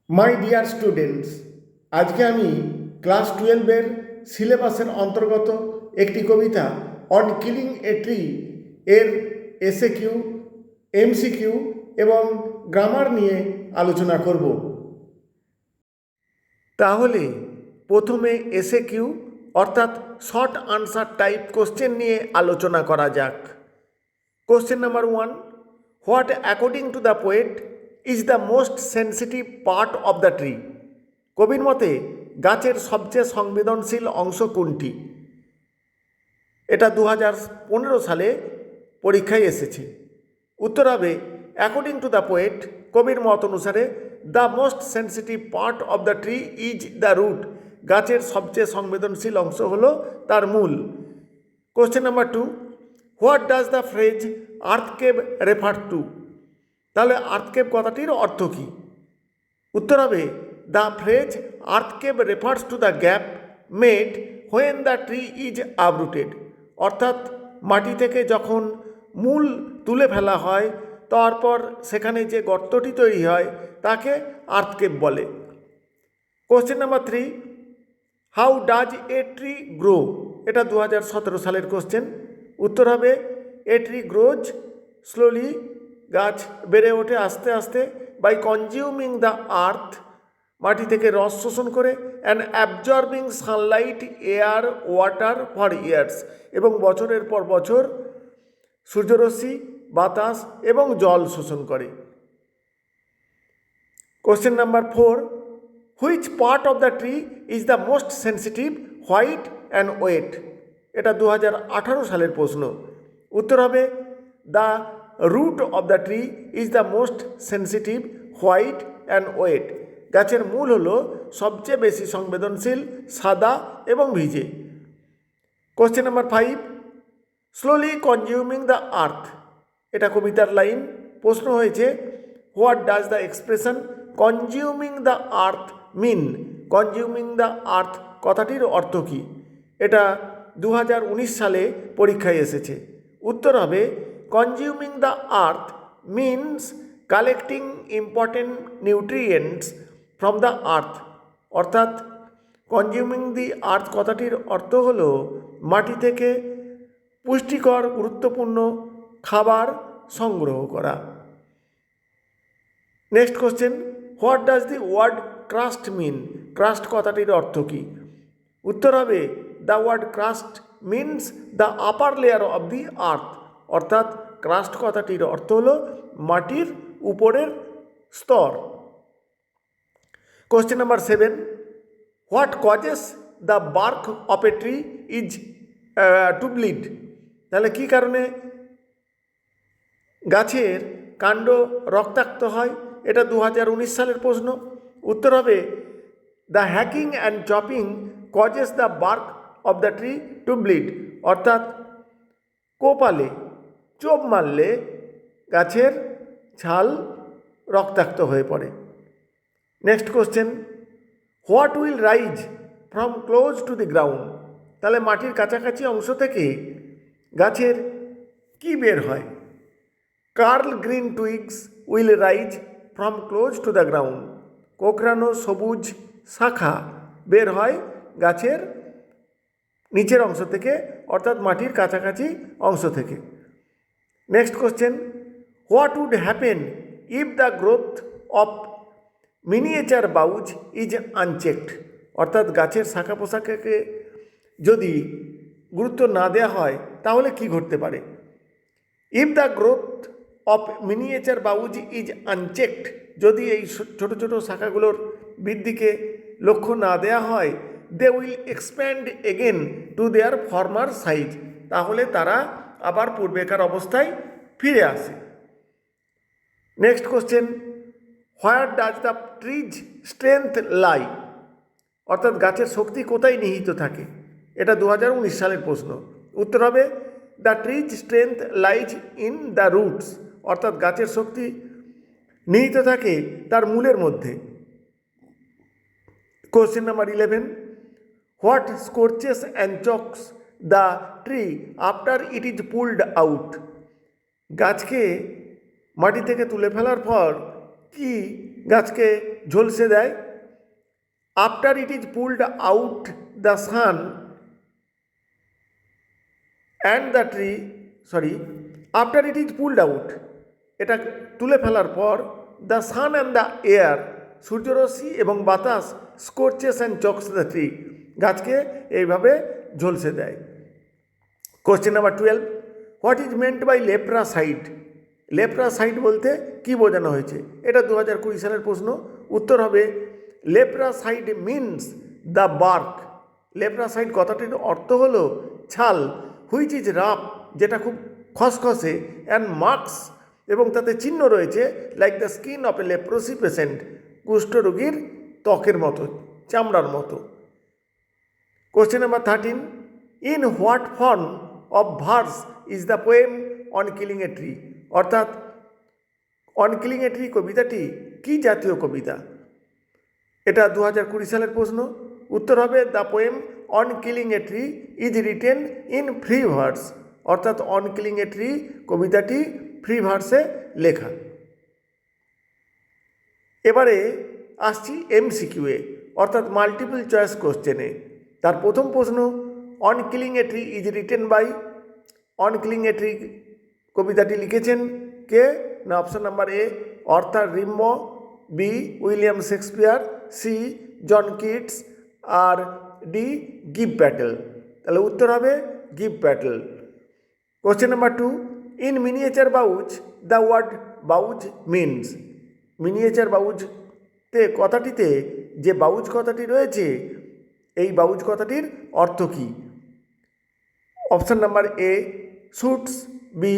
My dear students, আজকে আমি class 12-এর সিলেবাসের অন্তর্গত একটি কবিতা অন কিলিং এ ট্রি এর এসএ কিউ, এমসিকিউ এবং গ্রামার নিয়ে আলোচনা করব। তাহলে প্রথমে এসএ কিউ অর্থাৎ শর্ট আনসার টাইপ কোশ্চেন নিয়ে আলোচনা করা যাক। Question number 1, what according to the poet is the most sensitive part of the tree? কবির মতে গাছের সবচেয়ে সংবেদনশীল অংশ কোনটি? এটা 2015 সালে পরীক্ষায় এসেছে। উত্তর হবে অ্যাকর্ডিং টু দ্য পোয়েট, কবির মত অনুসারে the most sensitive part of the tree is the root. গাছের সবচেয়ে সংবেদনশীল অংশ হলো তার মূল। Question number 2, what does the phrase earth cave refer to? তাহলে আর্থকেভ কথাটির অর্থ কী? উত্তর হবে the phrase earth cave refers to the gap made when the tree is uprooted. অর্থাৎ মাটি থেকে যখন মূল তুলে ফেলা হয় তারপর সেখানে যে গর্তটি তৈরি হয় তাকে আর্থকেভ বলে। Question number 3, how does a tree grow? এটা 2017 সালের কোশ্চেন। উত্তর হবে এ ট্রি গ্রোজ স্লোলি, গাছ বেড়ে ওঠে আস্তে আস্তে, বাই কনজিউমিং দ্য আর্থ, মাটি থেকে রস শোষণ করে, and absorbing Sunlight, air, water for years, এবং বছরের পর বছর সূর্যরশ্মি, বাতাস এবং জল শোষণ করে। Question number 4, which part of the tree is the most sensitive, white and wet? এটা 2018 সালের প্রশ্ন। উত্তর হবে the root of the tree is the most sensitive, white and wet. গাছের মূল হলো সবচেয়ে বেশি সংবেদনশীল, সাদা এবং ভিজে। Question number 5, slowly consuming the earth, এটা কবিতার লাইন। প্রশ্ন হয়েছে what does the expression consuming the earth mean? Consuming the earth কথাটির অর্থ কী? এটা 2019 সালে পরীক্ষায় এসেছে। উত্তর হবে consuming the earth means collecting important nutrients from the earth. অর্থাৎ কনজিউমিং দি আর্থ কথাটির অর্থ হলো মাটি থেকে পুষ্টিকর গুরুত্বপূর্ণ খাবার সংগ্রহ করা। Next question, what does the word crust mean? Crust কথাটির অর্থ কী? উত্তর হবে the word crust means the upper layer of the earth. অর্থাৎ ক্রাস্ট কথাটির অর্থ হলো মাটির উপরের স্তর। Question number 7, what causes the bark of a tree is to bleed? তাহলে কী কারণে গাছের কাণ্ড রক্তাক্ত হয়? এটা 2019 সালের প্রশ্ন। উত্তর হবে the hacking and chopping causes the bark of the tree to bleed. অর্থাৎ কোপালে, চোপ মারলে গাছের ছাল রক্তাক্ত হয়ে পড়ে। Next question, what will rise from close to the ground? তাহলে মাটির কাছাকাছি অংশ থেকে গাছের কি বের হয়? Curl green twigs will rise from close to the ground. কোঁকড়ানো সবুজ শাখা বের হয় গাছের নিচের অংশ থেকে, অর্থাৎ মাটির কাছাকাছি অংশ থেকে। Next question, what would happen if the growth of miniature boughs is unchecked? অর্থাৎ গাছের শাখা পোশাককে যদি গুরুত্ব না দেওয়া হয় তাহলে কি ঘটতে পারে? If the growth of miniature boughs is unchecked, যদি এই ছোট ছোট শাখাগুলোর বৃদ্ধিকে লক্ষ্য না দেওয়া হয়, they will expand again to their former size, তাহলে তারা আবার পূর্বেকার অবস্থায় ফিরে আসে। Next question, where does the tree's strength lie? অর্থাৎ গাছের শক্তি কোথায় নিহিত থাকে? এটা 2019 সালের প্রশ্ন। উত্তর হবে the tree's strength lies in the roots. অর্থাৎ গাছের শক্তি নিহিত থাকে তার মূলের মধ্যে। Question number 11, what scorches and chokes the tree after it is pulled out? গাছকে মাটি থেকে তুলে ফেলার পর কি গাছকে ঝলসে দেয়। After it is pulled out the sun and the tree after it is pulled out, এটা তুলে ফেলার পর the sun and the air, সূর্যরশ্মি এবং বাতাস scorches and chokes the tree, গাছকে এইভাবে ঝলসে দেয়। Question number 12, what is meant by leprous hide? Leprous hide বলতে কি বোঝানো হয়েছে? এটা 2020 সালের প্রশ্ন। উত্তর হবে লেপ্রাসাইড মিনস দ্য বার্ক। লেপ্রাসাইড কথাটির অর্থ হলো ছাল, হুইচ ইজ রাফ, যেটা খুব খসখসে, অ্যান্ড মার্কস, এবং তাতে চিহ্ন রয়েছে, like the skin of a leprosy patient, কুষ্ঠরোগীর ত্বকের মতো, চামড়ার মতো। Question number 13, in what form of verse is the poem on killing a tree? অর্থাৎ অন কিলিং এ ট্রি কবিতাটি কি জাতীয় কবিতা? এটা 2020 সালের প্রশ্ন। উত্তর হবে the poem on killing a tree is written in free verse, অর্থাৎ অন কিলিং এ ট্রি কবিতাটি ফ্রি ভার্সে লেখা। এবারে আসছি এমসিকিউয়ে, অর্থাৎ মাল্টিপল চয়েস কোশ্চেনে। তার প্রথম প্রশ্ন, on killing a tree is written by, on killing a tree কবিতাটি লিখেছেন কে? না অপশন নাম্বার এ অর্থাৎ রিম্ব, B William Shakespeare, C John Keats, আর ডি গিভ ব্যাটেল। তাহলে উত্তর হবে Gieve Patel. Question number 2, in miniature boughs the word boughs means? Miniature বাউজতে কথাটিতে যে বাউজ কথাটি রয়েছে, এই বাউজ কথাটির অর্থ কী? Option number A shoots, B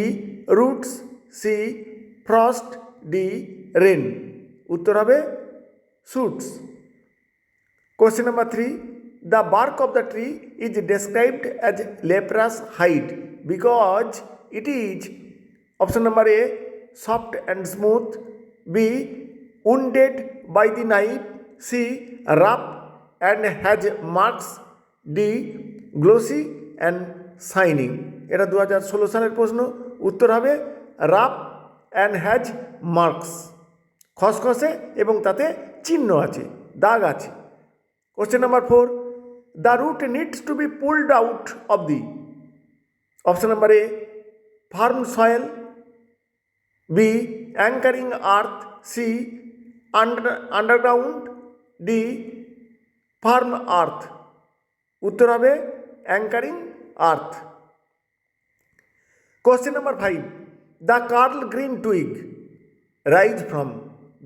roots, C frost, D rain. উত্তর হবে shoots. Question number 3, the bark of the tree is described as leprous hide because it is, option number A soft and smooth, B wounded by the knife, C rough and has marks, D glossy and shining. এটা 2016 সালের প্রশ্ন। উত্তর হবে rough and has marks, খসখসে এবং তাতে চিহ্ন আছে, দাগ আছে। Question number 4, the root needs to be pulled out of the, option number A firm soil, B anchoring earth, C underground, D firm earth. উত্তর হবে anchoring earth. Question number 5, the curl green twig rise from,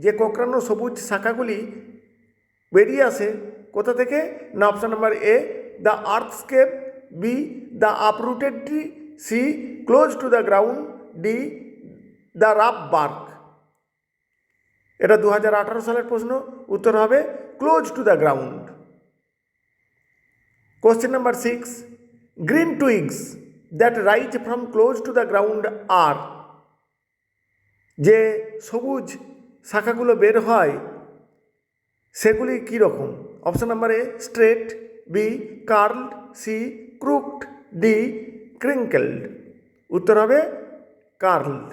যে কোঁকড়ানো সবুজ শাখাগুলি বেরিয়ে আসে কোথা থেকে? না option number A the earthscape, B the uprooted tree, C close to the ground, D the rough bark. এটা 2018 সালের প্রশ্ন। উত্তর হবে close to the ground. Question number 6, green twigs that rise from close to the ground আর, যে সবুজ শাখাগুলো বের হয় সেগুলি কী রকম? Option number A straight, B curled, C crooked, D crinkled. উত্তর হবে curled.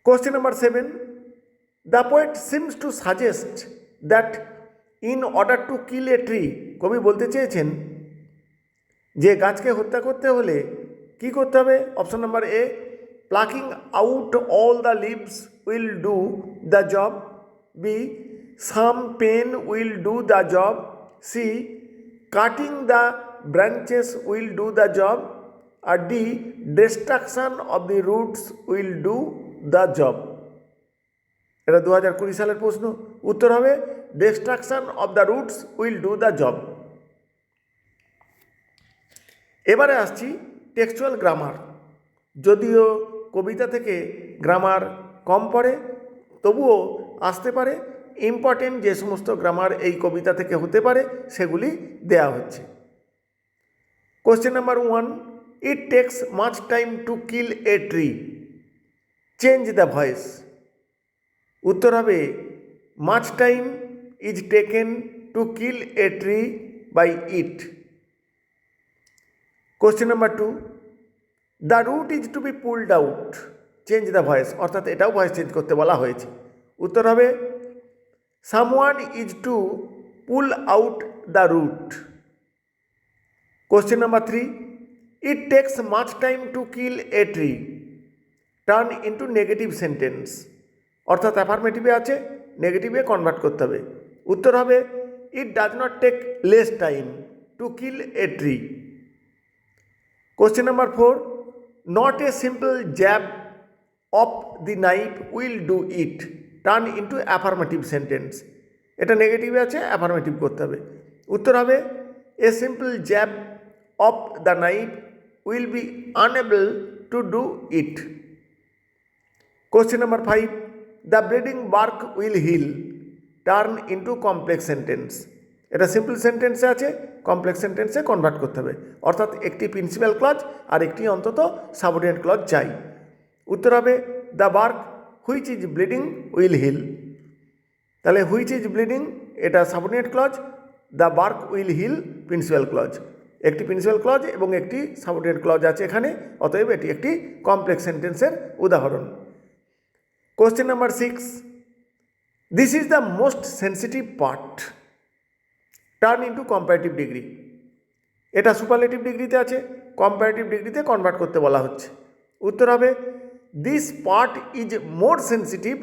Question number 7, the poet seems to suggest that in order to kill a tree, কবি বলতে চেয়েছেন যে গাছকে হত্যা করতে হলে কি করতে হবে? Option number A plucking out all the leaves will do the job, B some pain will do the job, C cutting the branches will do the job, আর D destruction of the roots will do the job. এটা 2020 সালের প্রশ্ন। উত্তর হবে destruction of the roots will do the job. এবারে আসছি textual grammar. যদিও কবিতা থেকে গ্রামার কম পড়ে, তবুও আসতে পারে। ইম্পর্টেন্ট যে সমস্ত গ্রামার এই কবিতা থেকে হতে পারে সেগুলি দেয়া হচ্ছে। Question number 1, it takes much time to kill a tree, change the voice. উত্তর হবে much time is taken to kill a tree by it. Question number 2, the root is to be pulled out, change the voice, অর্থাৎ এটাও voice change করতে বলা হয়েছে। উত্তর হবে someone is to pull out the root. Question number 3, it takes much time to kill a tree, turn into negative sentence. অর্থাৎ অ্যাফার্মেটিভে আছে, নেগেটিভে কনভার্ট করতে হবে। উত্তর হবে it does not take less time to kill a tree. Question number 4, not a simple jab of the knife will do it, turn into affirmative sentence. এটা নেগেটিভে আছে, অ্যাফার্মেটিভ করতে হবে। উত্তর হবে a simple jab of the knife will be unable to do it. Question number 5, the bleeding bark will heal, turn into complex sentence. এটা simple সেন্টেন্সে আছে, কমপ্লেক্স সেন্টেন্সে কনভার্ট করতে হবে। অর্থাৎ একটি প্রিন্সিপাল ক্লজ আর একটি অন্তত সাবঅর্ডিনেট ক্লজ চাই। উত্তর হবে the bark which is bleeding will heal. তাহলে হুইচ ইজ ব্লিডিং এটা subordinate clause, the bark will heal principal clause. একটি প্রিন্সিপাল ক্লজ এবং একটি সাবঅর্ডিনেট ক্লজ আছে এখানে, অতএব এটি একটি কমপ্লেক্স সেন্টেন্সের উদাহরণ। Question number 6, this is the most sensitive part, turn into comparative degree. এটা সুপারলেটিভ ডিগ্রিতে আছে, কম্পারেটিভ ডিগ্রিতে কনভার্ট করতে বলা হচ্ছে। উত্তর হবে this part is more sensitive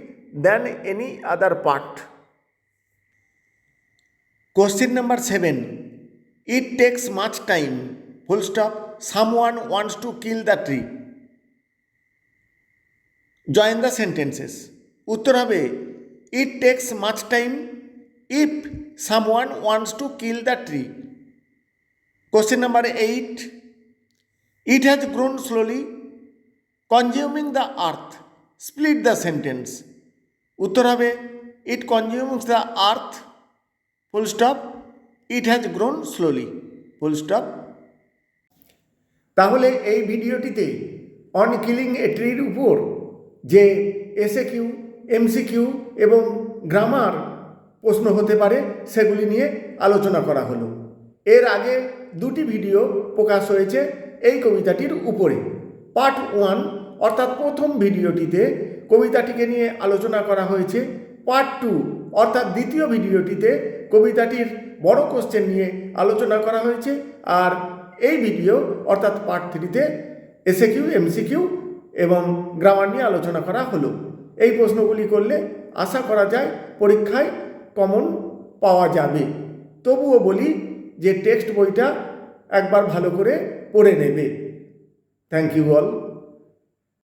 than any other part. Question number 7, it takes much time, full stop, someone wants to kill the tree, join the sentences. উত্তর হবে it takes much time if someone wants to kill the tree. Question number 8, it has grown slowly consuming the earth, split the sentence. উত্তর হবে it consumes the earth, full stop, it has grown slowly, full stop. তাহলে এই ভিডিওটিতে on killing এ ট্রির উপর যে SAQ, MCQ এবং grammar প্রশ্ন হতে পারে সেগুলি নিয়ে আলোচনা করা হলো। এর আগে দুটি ভিডিও প্রকাশ হয়েছে এই কবিতাটির উপরে। পার্ট 1 অর্থাৎ প্রথম ভিডিওটিতে কবিতাটিকে নিয়ে আলোচনা করা হয়েছে। পার্ট 2 অর্থাৎ দ্বিতীয় ভিডিওটিতে কবিতাটির বড় কোশ্চেন নিয়ে আলোচনা করা হয়েছে। আর এই ভিডিও অর্থাৎ পার্ট 3তে এসএকিউ, এমসিকিউ এবং গ্রামার নিয়ে আলোচনা করা হলো। এই প্রশ্নগুলি করলে আশা করা যায় পরীক্ষায় কমন পাওয়া যাবে। তবুও বলি যে টেক্সট বইটা একবার ভালো করে পড়ে নেবে। Thank you all.